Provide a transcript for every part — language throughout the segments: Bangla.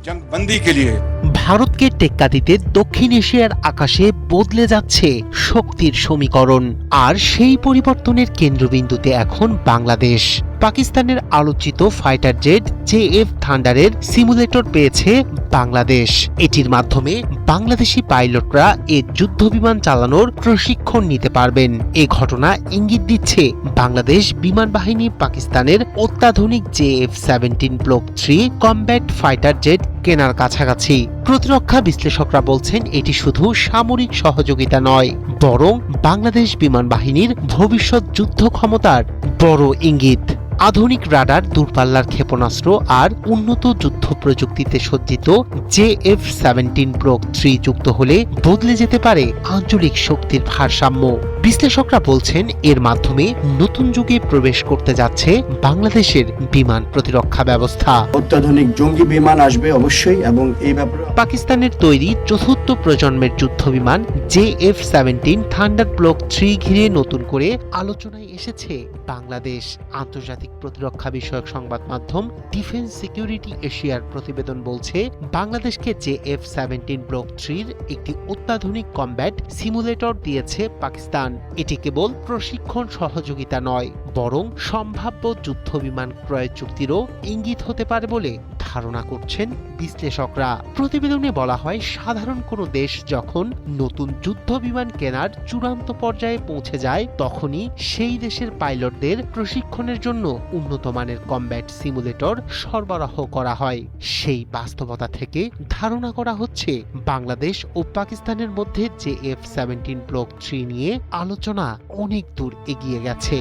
जंगबंदी के लिए ভারতকে টেক্কা দিতে দক্ষিণ এশিয়ার আকাশে বদলে যাচ্ছে শক্তির সমীকরণ, আর সেই পরিবর্তনের কেন্দ্রবিন্দুতে এখন বাংলাদেশ। পাকিস্তানের আলোচিত ফাইটার জেট জেএফ থান্ডারের সিমুলেটর পেয়েছে বাংলাদেশ। এটির মাধ্যমে বাংলাদেশি পাইলটরা এ যুদ্ধবিমান চালানোর প্রশিক্ষণ নিতে পারবেন। এ ঘটনা ইঙ্গিত দিচ্ছে বাংলাদেশ বিমান বাহিনী পাকিস্তানের অত্যাধুনিক জেএফ-17 ব্লক 3 কমব্যাট ফাইটার জেট কেনার কাছাকাছি। প্রতিরক্ষা বিশ্লেষকরা বলছেন এটি শুধু সামরিক সহযোগিতা নয়, বরং বাংলাদেশ বিমান বাহিনীর ভবিষ্যৎ যুদ্ধ ক্ষমতার বড় ইঙ্গিত। আধুনিক রাডার, দূরপাল্লার ক্ষেপণাস্ত্র আর উন্নত যুদ্ধ প্রযুক্তিতে সজ্জিত জেএফ-17 ব্লক 3 যুক্ত হলে বদলে যেতে পারে আঞ্চলিক শক্তির ভারসাম্য। বিশ্লেষকরা বলছেন এর মাধ্যমে নতুন যুগে প্রবেশ করতে যাচ্ছে বাংলাদেশের বিমান প্রতিরক্ষা ব্যবস্থা। অত্যাধুনিক জঙ্গি বিমান আসবে অবশ্যই, এবং এই ব্যাপারে পাকিস্তানের তৈরি চতুর্থ প্রজন্মের যুদ্ধবিমান জেএফ-17 থান্ডার ব্লক 3 ঘিরে নতুন করে আলোচনায় এসেছে বাংলাদেশ। আন্তর্জাতিক প্রতিরক্ষা বিষয়ক সংবাদ মাধ্যম ডিফেন্স সিকিউরিটি এশিয়ার প্রতিবেদন বলছে বাংলাদেশকে জেএফ-17 ব্লক 3 একটি অত্যাধুনিক কমব্যাট সিমুলেটর দিয়েছে পাকিস্তান। এটি কেবল প্রশিক্ষণ সহযোগিতা নয়, বরং সম্ভাব্য যুদ্ধবিমান ক্রয় চুক্তিরও ইঙ্গিত হতে পারে বলে ধারণা করছেন বিশ্লেষকরা। প্রতিবেদনে বলা হয়, সাধারণ কোনো দেশ যখন নতুন যুদ্ধবিমান কেনার চূড়ান্ত পর্যায়ে পৌঁছে যায়, তখনই সেই দেশের পাইলটদের প্রশিক্ষণের জন্য উন্নত মানের কমব্যাট সিমুলেটর সরবরাহ করা হয়। সেই বাস্তবতা থেকে ধারণা করা হচ্ছে বাংলাদেশ ও পাকিস্তানের মধ্যে জেএফ-17 ব্লক 3 নিয়ে আলোচনা অনেক দূর এগিয়ে গেছে।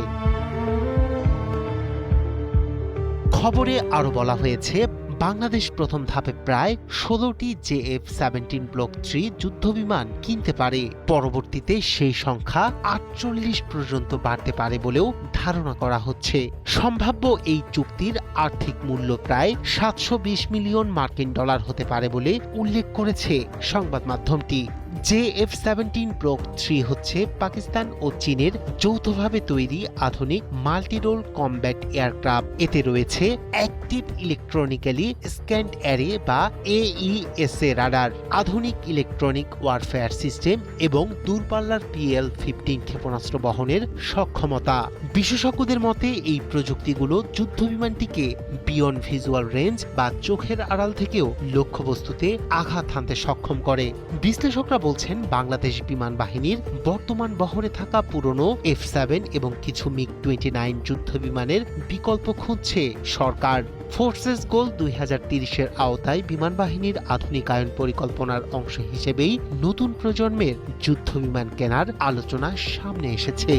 খবরে আরো বলা হয়েছে বাংলাদেশ প্রথম ধাপে প্রায় 16টি জেএফ-17 ব্লক 3 যুদ্ধবিমান কিনতে পারে। পরবর্তীতে সেই সংখ্যা 48 পর্যন্ত বাড়তে পারে বলেও ধারণা করা হচ্ছে। সম্ভাব্য এই চুক্তির আর্থিক মূল্য প্রায় 720 মিলিয়ন মার্কিন ডলার হতে পারে বলে উল্লেখ করেছে সংবাদ মাধ্যমটি। জেএফ-17 ব্লক 3 হচ্ছে পাকিস্তান ও চীনের যৌথভাবে তৈরি আধুনিক মাল্টিরোল কমব্যাট এয়ারক্রাফট। এতে রয়েছে অ্যাক্টিভ ইলেকট্রনিক্যালি স্ক্যান্ড অ্যারে বা AESA রাডার, আধুনিক ইলেকট্রনিক ওয়ারফেয়ার সিস্টেম এবং দূরপাল্লার PL-15 ক্ষেপণাস্ত্র বহনের সক্ষমতা। বিশেষজ্ঞদের মতে এই প্রযুক্তিগুলো যুদ্ধবিমানটিকে বিয়ন্ড ভিজুয়াল রেঞ্জ বা চোখের আড়াল থেকেও লক্ষ্যবস্তুতে আঘাত হানতে সক্ষম করে। বিশ্লেষকরা বলছেন বাংলাদেশ বিমান বাহিনীর বর্তমান বহরে থাকা পুরনো F-7 এবং কিছু MiG-29 যুদ্ধ বিমানের বিকল্প খুঁজছে সরকার। ফোর্সেস গোল 2030-এর আওতায় বিমান বাহিনীর আধুনিকায়ন পরিকল্পনার অংশ হিসেবেই নতুন প্রজন্মের যুদ্ধ বিমান কেনার আলোচনা সামনে এসেছে।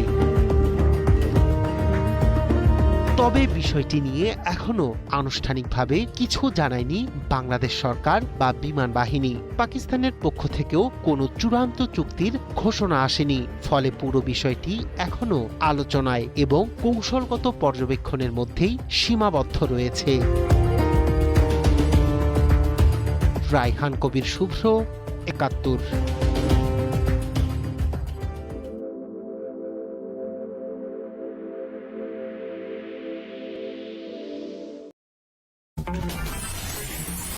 তবে বিষয়টি নিয়ে এখনো আনুষ্ঠানিকভাবে কিছু জানায়নি বাংলাদেশ সরকার বা বিমান বাহিনী। পাকিস্তানের পক্ষ থেকেও কোনো চূড়ান্ত চুক্তির ঘোষণা আসেনি। ফলে পুরো বিষয়টি এখনো আলোচনায় এবং কৌশলগত পর্যবেক্ষণের মধ্যেই সীমাবদ্ধ রয়েছে। রায়হান কবির শুভ্র, ৭১।